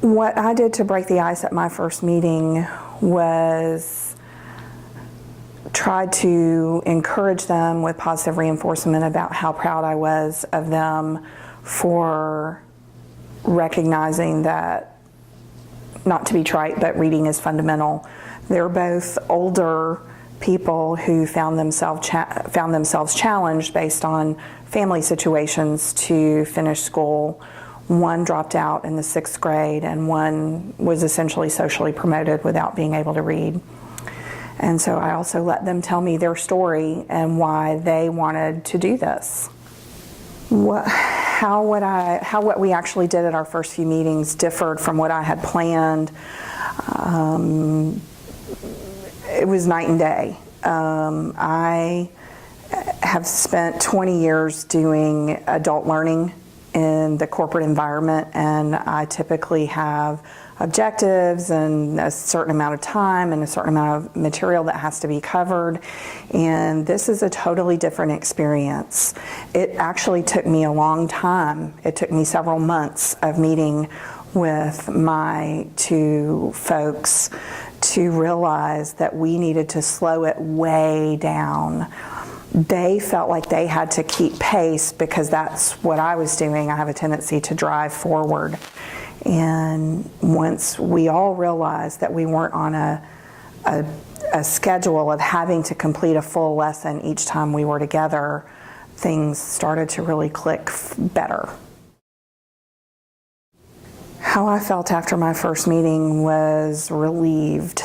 What I did to break the ice at my first meeting was try to encourage them with positive reinforcement about how proud I was of them for recognizing that, not to be trite, but reading is fundamental. They're both older people who found themselves challenged based on family situations to finish school. One dropped out in the 6th grade, and one was essentially socially promoted without being able to read. And so I also let them tell me their story and why they wanted to do this. How what we actually did at our first few meetings differed from what I had planned. It was night and day. I have spent 20 years doing adult learning in the corporate environment, and I typically have objectives and a certain amount of time and a certain amount of material that has to be covered, and this is a totally different experience. It actually took me a long time. It took me several months of meeting with my two folks to realize that we needed to slow it way down. They felt like they had to keep pace because that's what I was doing. I have a tendency to drive forward. And once we all realized that we weren't on a schedule of having to complete a full lesson each time we were together, things started to really click better. How I felt after my first meeting was relieved,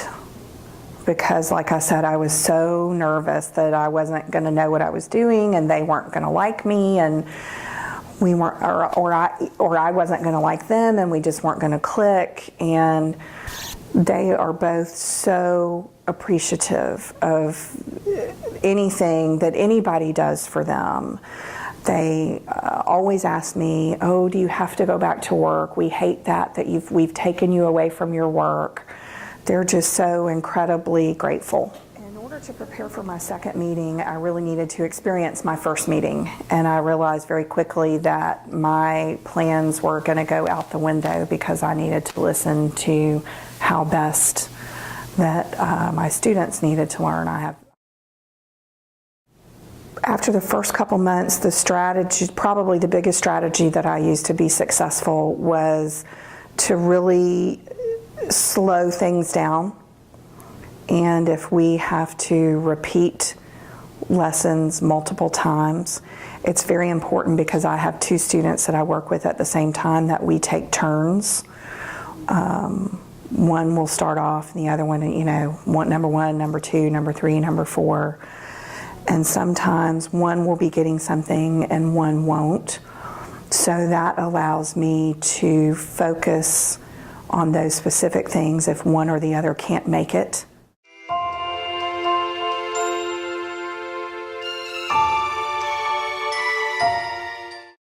because like I said, I was so nervous that I wasn't going to know what I was doing and they weren't going to like me, and we weren't, or I wasn't going to like them, and we just weren't going to click. And they are both so appreciative of anything that anybody does for them. They always ask me, "Oh, do you have to go back to work? We hate that we've taken you away from your work." They're just so incredibly grateful. In order to prepare for my second meeting, I really needed to experience my first meeting, and I realized very quickly that my plans were going to go out the window because I needed to listen to how best that my students needed to learn. After the first couple months, the strategy, probably the biggest strategy that I used to be successful, was to really slow things down. And if we have to repeat lessons multiple times, it's very important, because I have two students that I work with at the same time, that we take turns. One will start off, and the other one, number 1, number 2, number 3, number 4. And sometimes one will be getting something and one won't. So that allows me to focus on those specific things if one or the other can't make it.